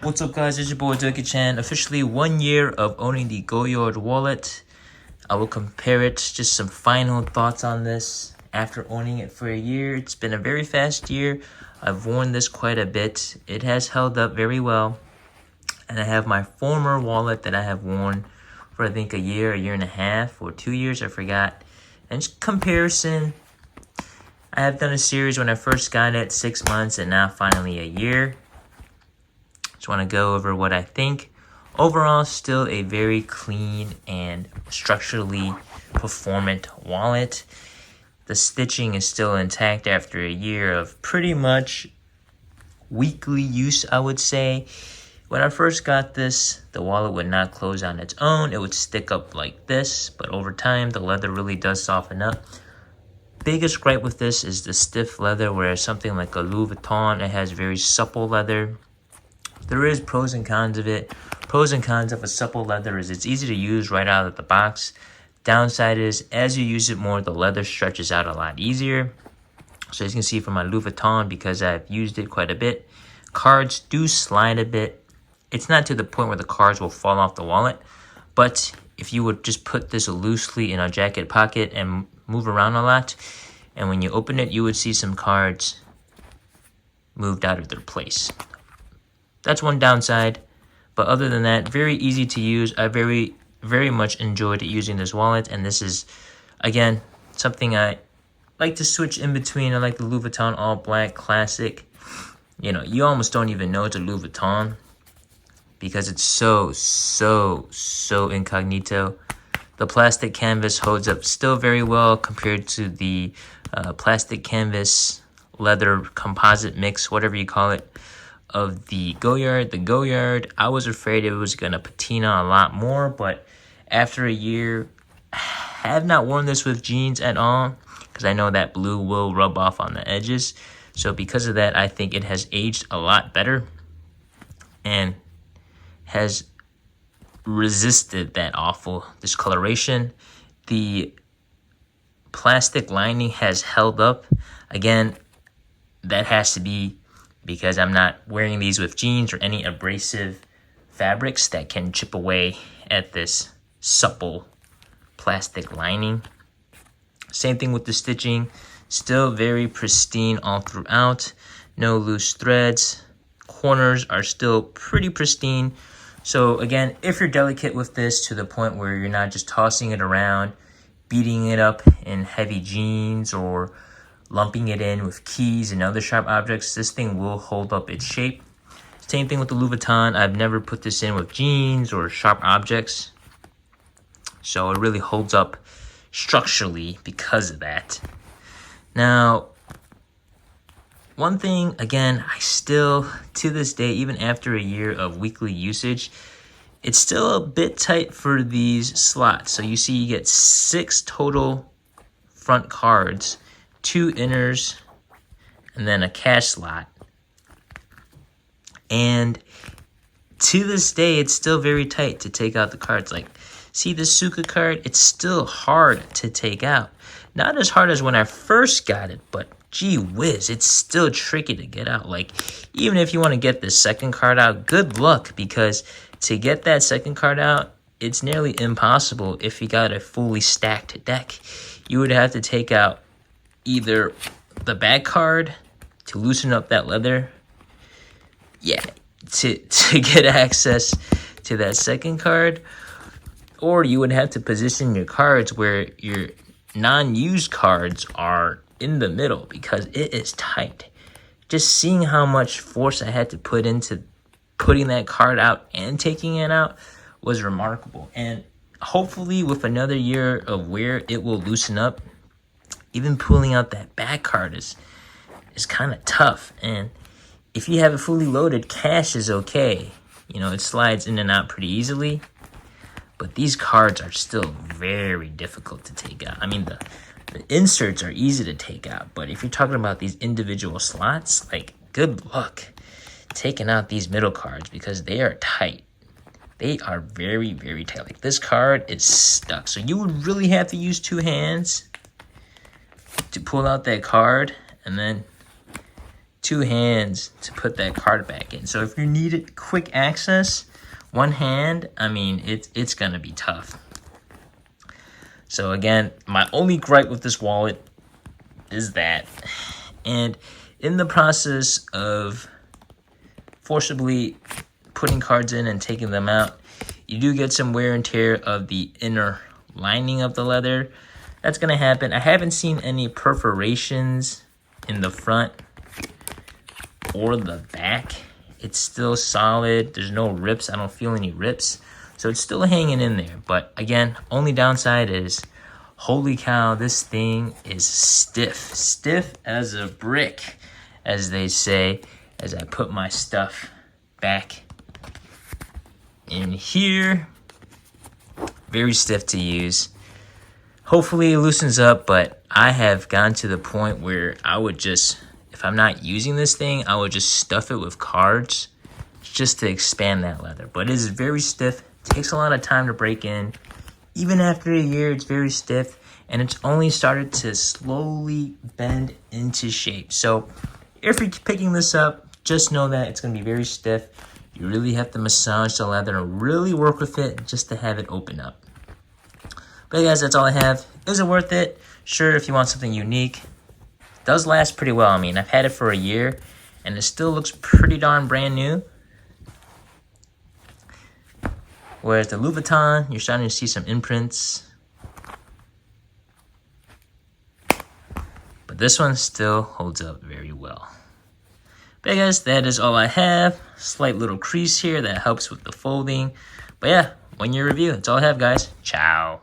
What's up, guys? It's your boy Chan. Officially 1 year of owning the Goyard wallet. I will compare it, just some final thoughts on this after owning it for a year. It's been a very fast year. I've worn this quite a bit. It has held up very well. And I have my former wallet that I have worn for I think a year and a half, or 2 years, I forgot. And just comparison, I have done a series when I first got it, 6 months, and now finally a year. Just want to go over what I think. Overall, still a very clean and structurally performant wallet. The stitching is still intact after a year of pretty much weekly use, I would say. When I first got this, the wallet would not close on its own. It would stick up like this, but over time, the leather really does soften up. Biggest gripe with this is the stiff leather, whereas something like a Louis Vuitton, it has very supple leather. There is pros and cons of it. Pros and cons of a supple leather is it's easy to use right out of the box. Downside is as you use it more, the leather stretches out a lot easier. So as you can see from my Louis Vuitton, because I've used it quite a bit, cards do slide a bit. It's not to the point where the cards will fall off the wallet, but if you would just put this loosely in a jacket pocket and move around a lot, and when you open it, you would see some cards moved out of their place. That's one downside, but other than that, very easy to use. I very much enjoyed using this wallet, and this is, again, something I like to switch in between. I like the Louis Vuitton all black classic. You know, you almost don't even know it's a Louis Vuitton because it's so incognito. The plastic canvas holds up still very well compared to the plastic canvas leather composite mix, whatever you call it, of the Goyard. The Goyard, I was afraid it was going to patina a lot more, but after a year, I have not worn this with jeans at all because I know that blue will rub off on the edges. So because of that, I think it has aged a lot better and has resisted that awful discoloration. The plastic lining has held up. Again, that has to be because I'm not wearing these with jeans or any abrasive fabrics that can chip away at this supple plastic lining. Same thing with the stitching. Still very pristine all throughout. No loose threads. Corners are still pretty pristine. So again, if you're delicate with this to the point where you're not just tossing it around, beating it up in heavy jeans or lumping it in with keys and other sharp objects, this thing will hold up its shape. Same thing with the Louis Vuitton. I've never put this in with jeans or sharp objects. So it really holds up structurally because of that. Now, one thing, again, I still, to this day, even after a year of weekly usage, it's still a bit tight for these slots. So you see you get 6 total front cards, 2 inners, and then a cash slot. And to this day, it's still very tight to take out the cards. Like, see the Suka card? It's still hard to take out. Not as hard as when I first got it, but gee whiz, it's still tricky to get out. Like, even if you want to get the second card out, good luck, because to get that second card out, it's nearly impossible if you got a fully stacked deck. You would have to take out either the back card to loosen up that leather, to get access to that second card, or you would have to position your cards where your non-used cards are in the middle because it is tight. Just seeing how much force I had to put into putting that card out and taking it out was remarkable. And hopefully with another year of wear, it will loosen up. Even pulling out that back card is kind of tough. And if you have it fully loaded, cash is okay. You know, it slides in and out pretty easily. But these cards are still very difficult to take out. I mean, the inserts are easy to take out. But if you're talking about these individual slots, like, good luck taking out these middle cards because they are tight. They are very tight. Like, this card is stuck. So you would really have to use 2 hands to pull out that card, and then 2 hands to put that card back in. So if you needed quick access, one hand, I mean, it's gonna be tough. So again, my only gripe with this wallet is that. And in the process of forcibly putting cards in and taking them out, you do get some wear and tear of the inner lining of the leather. That's gonna happen. I haven't seen any perforations in the front or the back. It's still solid. There's no rips. I don't feel any rips. So it's still hanging in there. But again, only downside is, holy cow, this thing is stiff. Stiff as a brick, as they say, as I put my stuff back in here. Very stiff to use. Hopefully it loosens up, but I have gotten to the point where I would just, if I'm not using this thing, I would just stuff it with cards just to expand that leather. But it is very stiff. Takes a lot of time to break in. Even after a year, it's very stiff, and it's only started to slowly bend into shape. So if you're picking this up, just know that it's going to be very stiff. You really have to massage the leather and really work with it just to have it open up. But guys, that's all I have. Is it worth it? Sure, if you want something unique. It does last pretty well. I mean, I've had it for a year, and it still looks pretty darn brand new. Whereas the Louis Vuitton, you're starting to see some imprints. But this one still holds up very well. But yeah, guys, that is all I have. Slight little crease here that helps with the folding. But yeah, 1 year review. That's all I have, guys. Ciao.